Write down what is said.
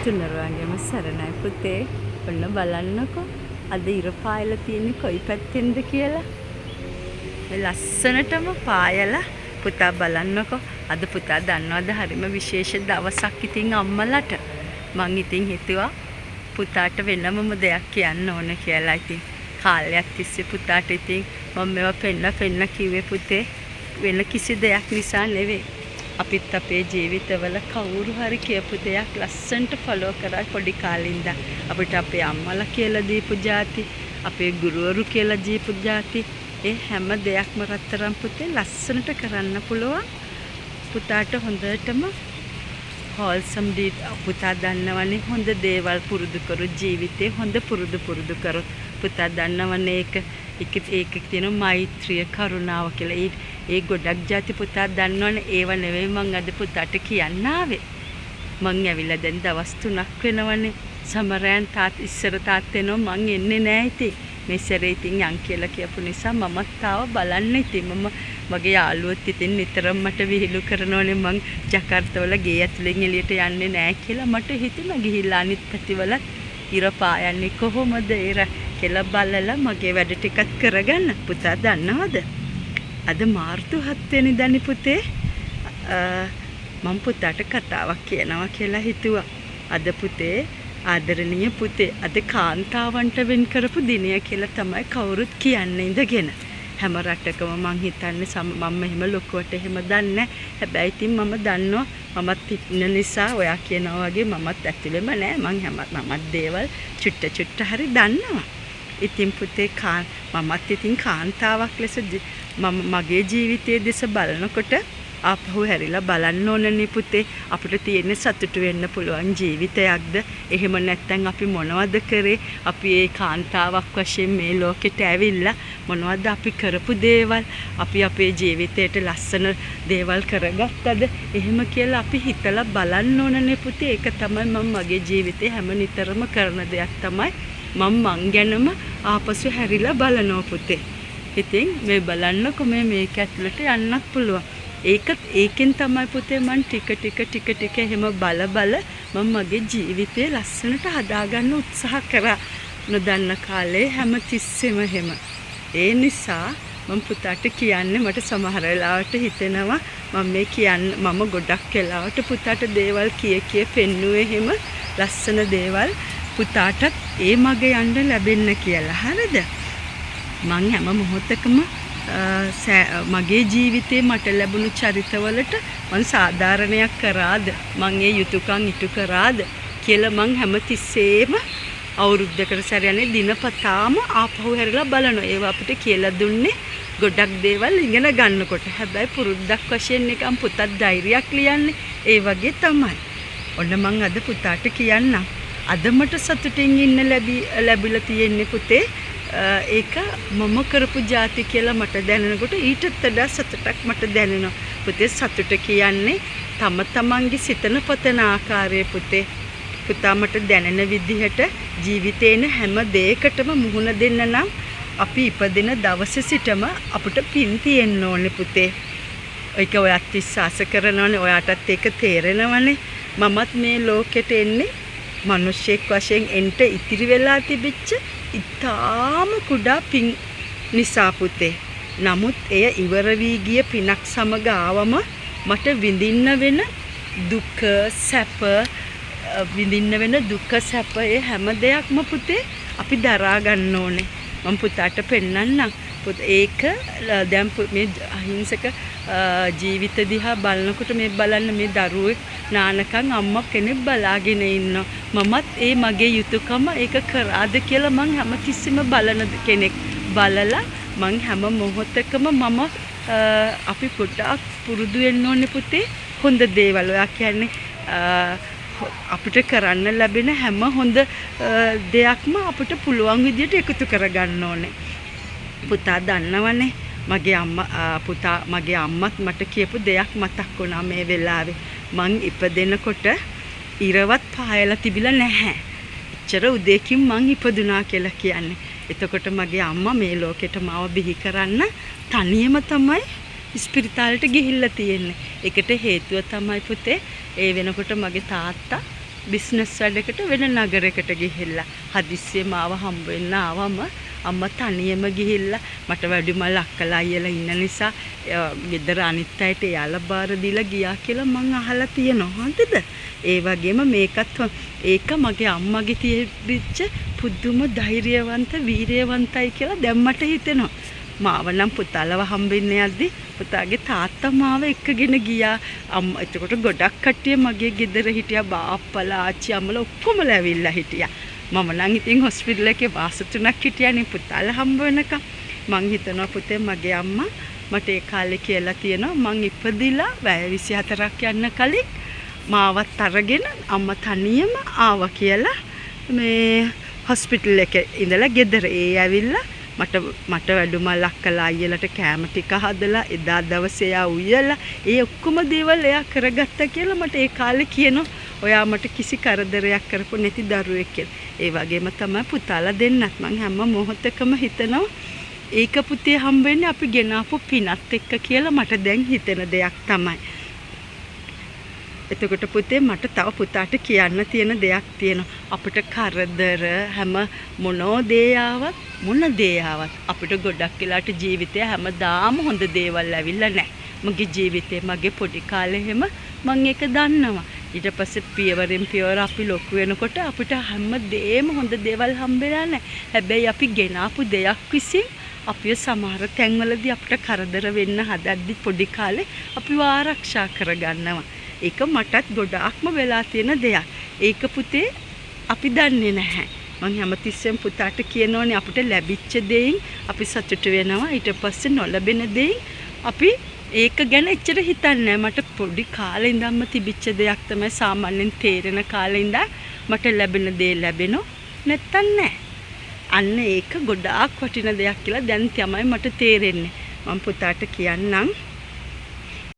තුනරුවන්ගේම සරණයි පුතේ. ඔන්න බලන්නකෝ. අද ඉර පායලා තියෙන්නේ කොයි පැත්තෙන්ද කියලා. මේ ලස්සනටම පායලා පුතා බලන්නකෝ. අද පුතා දන්නවද හරිම විශේෂ දවසක් ඉතින් අම්මලාට. මං ඉතින් හිතුවා පුතාට වෙනමම දෙයක් කියන්න ඕන කියලා. ඉතින් කාලයක් තිස්සේ පුතාට ඉතින් මම මේවා පෙන්න කිව්වේ පුතේ වෙන කිසි දෙයක් නිසා නෙවෙයි. අපිත් අපේ ජීවිතවල කවුරු හරි කියපු දෙයක් ලස්සනට ෆලෝ කරා පොඩි කාලේ ඉඳන්. අපිට අපේ අම්මලා කියලා දීපු જાති, අපේ ගුරුවරු කියලා දීපු જાති, ඒ හැම දෙයක්ම රත්තරන් පුතේ ලස්සනට කරන්න පුළුවන්. පුතාට හොඳටම හොල්සම් ඩීට් පුතා දන්නවනේ හොඳ දේවල් පුරුදු කරු ජීවිතේ හොඳ පුරුදු කරොත් පුතා දන්නවනේ ඒක තියෙන මෛත්‍රිය කරුණාව කියලා. ඒ ගොඩක් જાති පුතා දන්නවනේ. ඒව නෙවෙයි මං අද පුතාට කියන්න ආවේ. මං ඇවිල්ලා දැන් දවස් 3ක් වෙනවනේ. සමරයන් ඉස්සර තාත් එනවා මං එන්නේ නැහැ ඉතින්. මේ සැරේ ඉතින් යන් කියලා කියපු නිසා මමත් ආව බලන්න ඉතින්. මගේ යාළුවොත් ඉතින් නිතරම මට විහිළු කරනෝනේ මං ජකාර්තාවල ගේ ඇතුලෙන් එළියට යන්නේ නැහැ කියලා. මට හිතුණා ගිහිල්ලා අනිත් පැතිවලත් ඉර පායන්නේ කොහොමද කියලා බලලා මගේ වැඩ ටිකක් කරගන්න. පුතා දන්නවද? අද මාර්තු 7 වෙනිදානේ පුතේ. මම පුතාට කතාවක් කියනවා කියලා හිතුවා. අද පුතේ ආදරණීය පුතේ අද කාන්තාවන්ට වෙන් කරපු දිනය කියලා තමයි කවුරුත් කියන්නේ ඉඳගෙන. හැම රටකම මං හිතන්නේ මම එහෙම ලොකුවට එහෙම දන්නේ. හැබැයි ඉතින් මම දන්නවා මමත් ඉන්න නිසා ඔයා කියනවා වගේ මමත් ඇතුළෙම නෑ. මමත් දේවල් චුට්ට හරි දන්නවා. ඉතින් පුතේ මමත් ඉතින් කාන්තාවක් ලෙස මගේ ජීවිතයේ දෙස බලනකොට ආපහු හැරිලා බලන්න ඕනනේ පුතේ. අපිට තියෙන සතුටු වෙන්න පුළුවන් ජීවිතයක්ද? එහෙම නැත්නම් අපි මොනවද කරේ? අපි ඒ කාන්තාවක් වශයෙන් මේ ලෝකෙට ඇවිල්ලා මොනවද අපි කරපු දේවල්? අපි අපේ ජීවිතේට ලස්සන දේවල් කරගත්තද? එහෙම කියලා අපි හිතලා බලන්න ඕනනේ පුතේ. ඒක තමයි මම මගේ ජීවිතේ හැම නිතරම කරන දෙයක් තමයි මං ගැනම ආපසු හැරිලා බලනවා පුතේ. ඉතින් මේ බලන්නකො මේක ඇතුළට යන්නත් පුළුවන්. ඒකෙන් තමයි පුතේ මං ටික එහෙම බල මම මගේ ජීවිතේ ලස්සනට හදාගන්න උත්සාහ කරා. නොදන්න කාලේ හැම තිස්සෙම එහෙම. ඒ නිසා මම පුතාට කියන්නේ මට සමහර වෙලාවට හිතෙනවා මම ගොඩක් වෙලාවට පුතාට දේවල් කිය පෙන්නුවේ එහෙම ලස්සන දේවල් පුතාටත් ඒ මගේ යන්න ලැබෙන්න කියලා. හරිද? මං හැම මොහොතකම මගේ ජීවිතේ මට ලැබුණු චරිතවලට මං සාධාරණයක් කරාද? මං ඒ යුතුයකම් ඉටු කරාද කියලා මං හැම තිස්සෙම අවුරුද්දකට සැරයනේ දිනපතාම ආපහු හැරිලා බලනවා. ඒවා අපිට කියලා දුන්නේ ගොඩක් දේවල් ඉගෙන ගන්නකොට. හැබැයි පුරුද්දක් වශයෙන් නිකන් පුතත් ධෛර්යයක් ලියන්නේ ඒ වගේ තමයි. ඔන්න මං අද පුතාට කියන්නම්. අද මට සතුටින් ඉන්න ලැබිලා තියෙන්නේ පුතේ. ඒක මම කරපු જાති කියලා මට දැනෙනකොට ඊටත් වඩා සතුටක් මට දැනෙනවා. පුතේ සතුට කියන්නේ තමන්ගේ සිතන පතන ආකාරය පුතේ. පුතා මට දැනෙන විදිහට ජීවිතේන හැම දෙයකටම මුහුණ දෙන්න නම් අපි ඉපදින දවසේ සිටම අපිට පින් තියෙන්න ඕනේ පුතේ. ඒක ඔයත් විශ්වාස කරනවනේ. ඔයාටත් ඒක තේරෙනවනේ. මමත් මේ ලෝකෙට එන්නේ මිනිස්සෙක් වශයෙන් එන්න ඉතිරි වෙලා තිබිච්ච ඉතාම කුඩා පින් නිසා පුතේ. නමුත් එය ඉවර වී ගිය පිනක් සමග ආවම මට විඳින්න වෙන දුක සැප ඒ හැම දෙයක්ම පුතේ අපි දරා ගන්න ඕනේ. මම පුතාට පෙන්නන්නම්. ඒක දැන් මේ අහිංසක ජීවිත දිහා බලනකොට මේ බලන්න මේ දරුවෙක් නානකම් අම්මා කෙනෙක් බලාගෙන ඉන්නවා. මමත් ඒ මගේ යුතුයකම ඒක කරාද කියලා මං හැමතිස්සෙම බලන කෙනෙක්. බලලා මං හැම මොහොතකම අපි පොඩ්ඩක් පුරුදු වෙන්න ඕනේ පුතේ හොඳ දේවල්. ඔයා කියන්නේ අපිට කරන්න ලැබෙන හැම හොඳ දෙයක්ම අපිට පුළුවන් විදියට එකතු කරගන්න ඕනේ. පුතා දන්නවනේ මගේ අම්මත් මට කියපු දෙයක් මතක් වුණා මේ වෙලාවේ. මං ඉපදෙනකොට ඉරවත් පායලා තිබිලා නැහැ. එච්චර උදේකින් මං ඉපදුනා කියලා කියන්නේ. එතකොට මගේ අම්මා මේ ලෝකෙට මාව බිහි කරන්න තනියම තමයි ඉස්පිරිතාලෙට ගිහිල්ලා තියෙන්නේ. ඒකට හේතුව තමයි පුතේ ඒ වෙනකොට මගේ තාත්තා බිස්නස් වැඩකට වෙන නගරයකට ගිහිල්ලා හදිස්සියේ මාව හම්බ වෙන්න ආවම අම්මා තනියම ගිහිල්ලා මට වැඩිමල් අක්කලා අයියලා ඉන්න නිසා ගෙදර අනිත් අයට යාලා බාර දීලා ගියා කියලා මං අහලා තියෙනවා. හරිද? ඒ වගේම මේකත් ඒක මගේ අම්මගේ තියවිච්ච පුදුම ධෛර්යවන්ත වීරියවන්තයි කියලා දැන් මට හිතෙනවා. මාව නම් පුතාලව හම්බෙන්න යද්දි පුතාගේ තාත්තා මාව එක්කගෙන ගියා. අම්මා එතකොට ගොඩක් කට්ටිය මගේ ගෙදර හිටියා. බාප්පලා ආච්චි අම්මලා ඔක්කොමලා ඇවිල්ලා හිටියා. මම නම් ඉතින් හොස්පිටල් එකේ වාස 3ක් හිටියානේ පුතාලා හම්බ වෙනකම්. මං හිතනවා පුතේ මගේ අම්මා මට ඒ කාලේ කියලා තියෙනවා මං ඉපදිලා වැය 24ක් යන්න කලින් මාවත් අරගෙන අම්මා තනියම ආවා කියලා මේ හොස්පිටල් එකේ ඉඳලා ගෙදර ඇවිල්ලා මට වැඩිමල් අක්කලා අයියලට කෑම ටික හදලා එදා දවසේ ආ උයලා ඒ ඔක්කොම දේවල් එයා කරගත්තා කියලා මට ඒ කාලේ කියනවා. ඔයා මට කිසි කරදරයක් කරපො නැති දරුවෙක් කියලා. ඒ වගේම තමයි පුතාලා දෙන්නත් මං හැම මොහොතකම හිතනවා ඒක පුතේ හම්බෙන්නේ අපි ගෙනාපු පිනත් එක්ක කියලා මට දැන් හිතෙන දෙයක් තමයි. එතකොට පුතේ මට තව පුතාට කියන්න තියෙන දෙයක් තියෙනවා. අපිට කරදර හැම මොන දේ ආවත් අපිට ගොඩක් වෙලාට ජීවිතේ හැමදාම හොඳ දේවල් ඇවිල්ලා නැහැ. මගේ ජීවිතේ මගේ පොඩි කාලේ හැම මං ඒක දන්නවා. ඊට පස්සේ පියවරෙන් පියවර අපි ලොකු වෙනකොට අපිට හැමදේම හොඳ දේවල් හම්බෙලා නැහැ. හැබැයි අපි ගෙනාපු දෙයක් විසින් අපිව සමහර තැන්වලදී අපිට කරදර වෙන්න හදද්දි පොඩි කාලේ අපිව ආරක්ෂා කරගන්නවා. ඒක මටත් ගොඩාක්ම වෙලා තියෙන දෙයක්. ඒක පුතේ අපි දන්නේ නැහැ. මං හැමතිස්සෙම පුතාට කියනෝනේ අපිට ලැබිච්ච දෙයින් අපි සතුට වෙනවා. ඊට පස්සේ නොලැබෙන දෙයින් අපි ඒක ගැන එච්චර හිතන්නේ මට පොඩි කාලේ ඉඳන්ම තිබිච්ච දෙයක් තමයි සාමාන්‍යයෙන් තේරෙන කාලේ ඉඳන් මට ලැබෙන දේ ලැබෙනෝ නැත්තම් නැහැ. අන්න ඒක ගොඩාක් වටින දෙයක් කියලා දැන් තමයි මට තේරෙන්නේ. මම පුතාට කියන්නම්